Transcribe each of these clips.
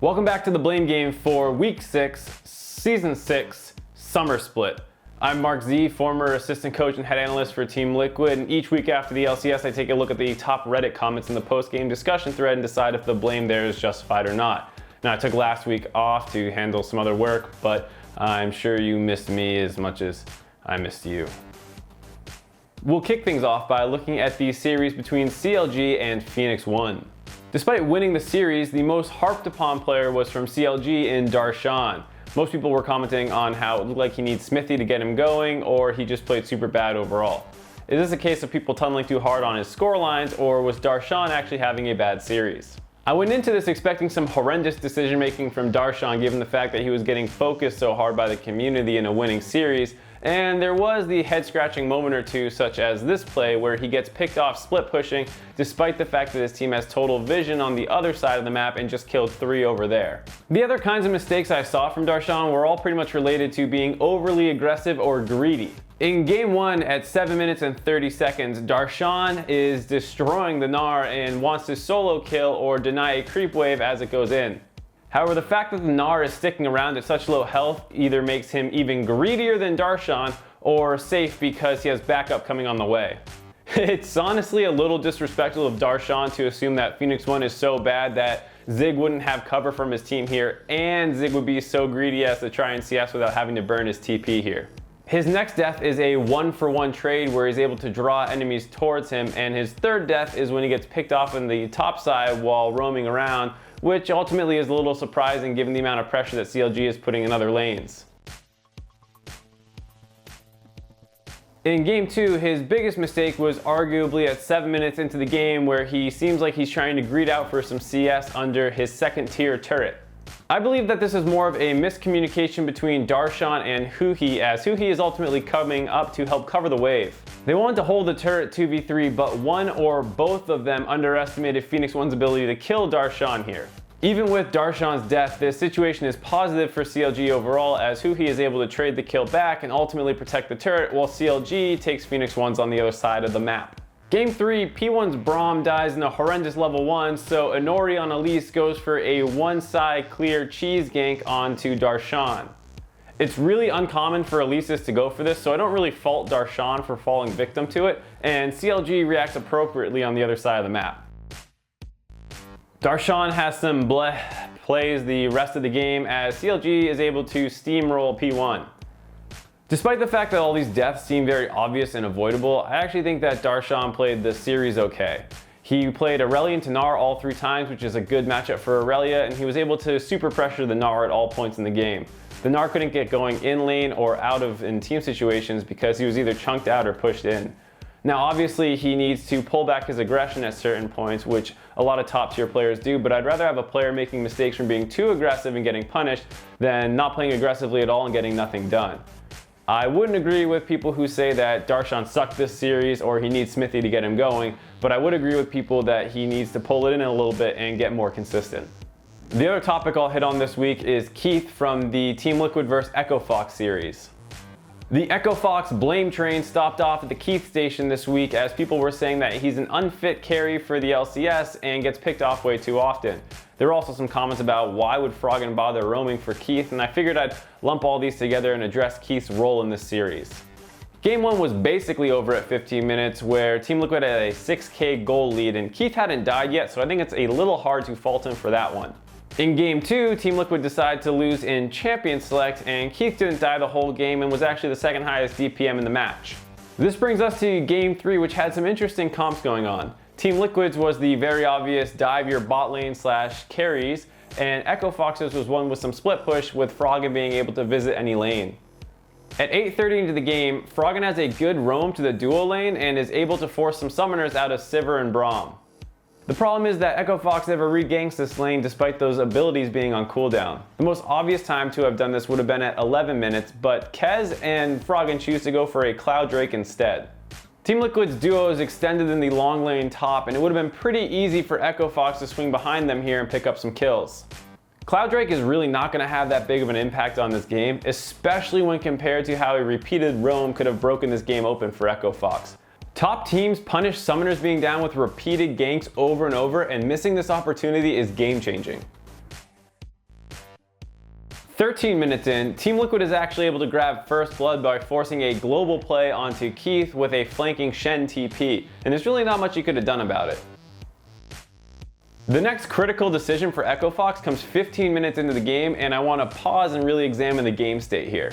Welcome back to the Blame Game for Week 6, Season 6, Summer Split. I'm Mark Z, former assistant coach and head analyst for Team Liquid, and each week after the LCS I take a look at the top Reddit comments in the post-game discussion thread and decide if the blame there is justified or not. Now, I took last week off to handle some other work, but I'm sure you missed me as much as I missed you. We'll kick things off by looking at the series between CLG and Phoenix 1. Despite winning the series, the most harped upon player was from CLG in Darshan. Most people were commenting on how it looked like he needs Smithy to get him going, or he just played super bad overall. Is this a case of people tunneling too hard on his score lines, or was Darshan actually having a bad series? I went into this expecting some horrendous decision making from Darshan given the fact that he was getting focused so hard by the community in a winning series, and there was the head-scratching moment or two, such as this play where he gets picked off split pushing despite the fact that his team has total vision on the other side of the map and just killed 3 over there. The other kinds of mistakes I saw from Darshan were all pretty much related to being overly aggressive or greedy. In Game 1 at 7 minutes and 30 seconds, Darshan is destroying the Gnar and wants to solo kill or deny a creep wave as it goes in. However, the fact that the Gnar is sticking around at such low health either makes him even greedier than Darshan or safe because he has backup coming on the way. It's honestly a little disrespectful of Darshan to assume that Phoenix 1 is so bad that Zig wouldn't have cover from his team here, and Zig would be so greedy as to try and CS without having to burn his TP here. His next death is a 1-for-1 trade where he's able to draw enemies towards him, and his third death is when he gets picked off on the top side while roaming around, which ultimately is a little surprising given the amount of pressure that CLG is putting in other lanes. In Game 2, his biggest mistake was arguably at 7 minutes into the game where he seems like he's trying to greed out for some CS under his second tier turret. I believe that this is more of a miscommunication between Darshan and Huhi, as Huhi is ultimately coming up to help cover the wave. They wanted to hold the turret 2v3, but one or both of them underestimated Phoenix 1's ability to kill Darshan here. Even with Darshan's death, this situation is positive for CLG overall, as Huhi is able to trade the kill back and ultimately protect the turret, while CLG takes Phoenix 1's on the other side of the map. Game 3, P1's Braum dies in a horrendous level 1, so Inori on Elise goes for a one-side clear cheese gank onto Darshan. It's really uncommon for Elises to go for this, so I don't really fault Darshan for falling victim to it, and CLG reacts appropriately on the other side of the map. Darshan has some plays the rest of the game as CLG is able to steamroll P1. Despite the fact that all these deaths seem very obvious and avoidable, I actually think that Darshan played the series okay. He played Aurelia into Gnar all 3 times, which is a good matchup for Aurelia, and he was able to super pressure the Gnar at all points in the game. The Gnar couldn't get going in lane or out of in team situations because he was either chunked out or pushed in. Now obviously he needs to pull back his aggression at certain points, which a lot of top tier players do, but I'd rather have a player making mistakes from being too aggressive and getting punished than not playing aggressively at all and getting nothing done. I wouldn't agree with people who say that Darshan sucked this series or he needs Smithy to get him going, but I would agree with people that he needs to pull it in a little bit and get more consistent. The other topic I'll hit on this week is Keith from the Team Liquid vs Echo Fox series. The Echo Fox blame train stopped off at the Keith station this week as people were saying that he's an unfit carry for the LCS and gets picked off way too often. There were also some comments about why would Froggen bother roaming for Keith, and I figured I'd lump all these together and address Keith's role in this series. Game 1 was basically over at 15 minutes where Team Liquid had a 6k goal lead and Keith hadn't died yet, so I think it's a little hard to fault him for that one. In Game 2, Team Liquid decided to lose in Champion Select and Keith didn't die the whole game and was actually the second highest DPM in the match. This brings us to Game 3, which had some interesting comps going on. Team Liquid's was the very obvious dive your bot lane / carries, and Echo Fox's was one with some split push with Froggen being able to visit any lane. At 8:30 into the game, Froggen has a good roam to the duo lane and is able to force some summoners out of Sivir and Braum. The problem is that Echo Fox never reganks this lane despite those abilities being on cooldown. The most obvious time to have done this would have been at 11 minutes, but Kez and Froggen choose to go for a Cloud Drake instead. Team Liquid's duo is extended in the long lane top, and it would have been pretty easy for Echo Fox to swing behind them here and pick up some kills. Cloud Drake is really not going to have that big of an impact on this game, especially when compared to how a repeated roam could have broken this game open for Echo Fox. Top teams punish summoners being down with repeated ganks over and over, and missing this opportunity is game changing. 13 minutes in, Team Liquid is actually able to grab first blood by forcing a global play onto Keith with a flanking Shen TP, and there's really not much you could have done about it. The next critical decision for Echo Fox comes 15 minutes into the game, and I want to pause and really examine the game state here.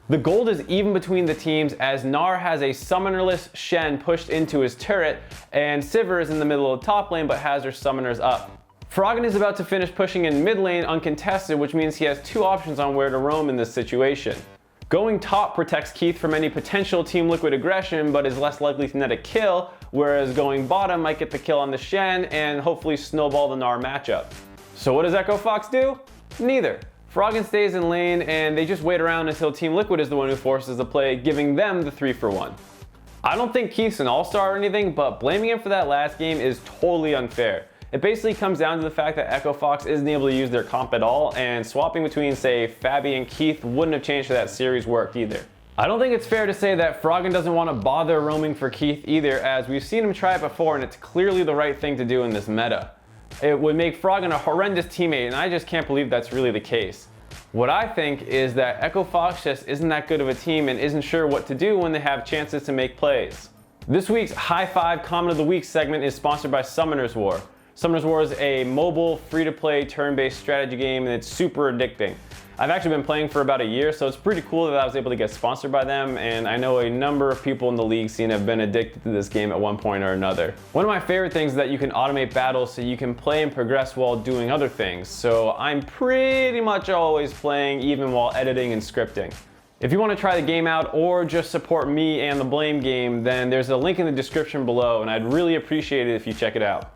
The gold is even between the teams as Gnar has a summonerless Shen pushed into his turret, and Sivir is in the middle of the top lane but has her summoners up. Froggen is about to finish pushing in mid lane uncontested, which means he has two options on where to roam in this situation. Going top protects Keith from any potential Team Liquid aggression, but is less likely to net a kill, whereas going bottom might get the kill on the Shen and hopefully snowball the Gnar matchup. So what does Echo Fox do? Neither. Froggen stays in lane and they just wait around until Team Liquid is the one who forces the play, giving them the 3-for-1. I don't think Keith's an all-star or anything, but blaming him for that last game is totally unfair. It basically comes down to the fact that Echo Fox isn't able to use their comp at all, and swapping between, say, Fabi and Keith wouldn't have changed how that series worked either. I don't think it's fair to say that Froggen doesn't want to bother roaming for Keith either, as we've seen him try it before and it's clearly the right thing to do in this meta. It would make Froggen a horrendous teammate, and I just can't believe that's really the case. What I think is that Echo Fox just isn't that good of a team and isn't sure what to do when they have chances to make plays. This week's High 5 Comment of the Week segment is sponsored by Summoner's War. Summoner's War is a mobile, free-to-play, turn-based strategy game, and it's super addicting. I've actually been playing for about a year, so it's pretty cool that I was able to get sponsored by them, and I know a number of people in the league scene have been addicted to this game at one point or another. One of my favorite things is that you can automate battles so you can play and progress while doing other things, so I'm pretty much always playing even while editing and scripting. If you want to try the game out or just support me and the Blame game, then there's a link in the description below, and I'd really appreciate it if you check it out.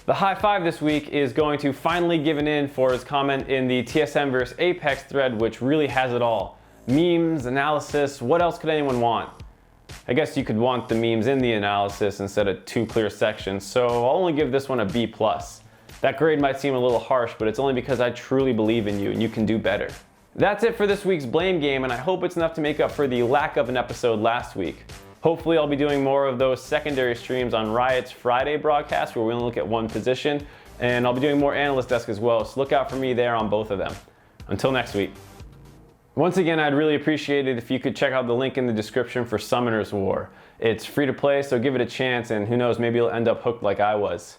The high five this week is going to Finally Given In for his comment in the TSM vs Apex thread, which really has it all. Memes, analysis, what else could anyone want? I guess you could want the memes in the analysis instead of two clear sections, so I'll only give this one a B+. That grade might seem a little harsh, but it's only because I truly believe in you and you can do better. That's it for this week's Blame game, and I hope it's enough to make up for the lack of an episode last week. Hopefully I'll be doing more of those secondary streams on Riot's Friday broadcast where we only look at one position, and I'll be doing more Analyst Desk as well, so look out for me there on both of them. Until next week. Once again, I'd really appreciate it if you could check out the link in the description for Summoner's War. It's free to play, so give it a chance, and who knows, maybe you'll end up hooked like I was.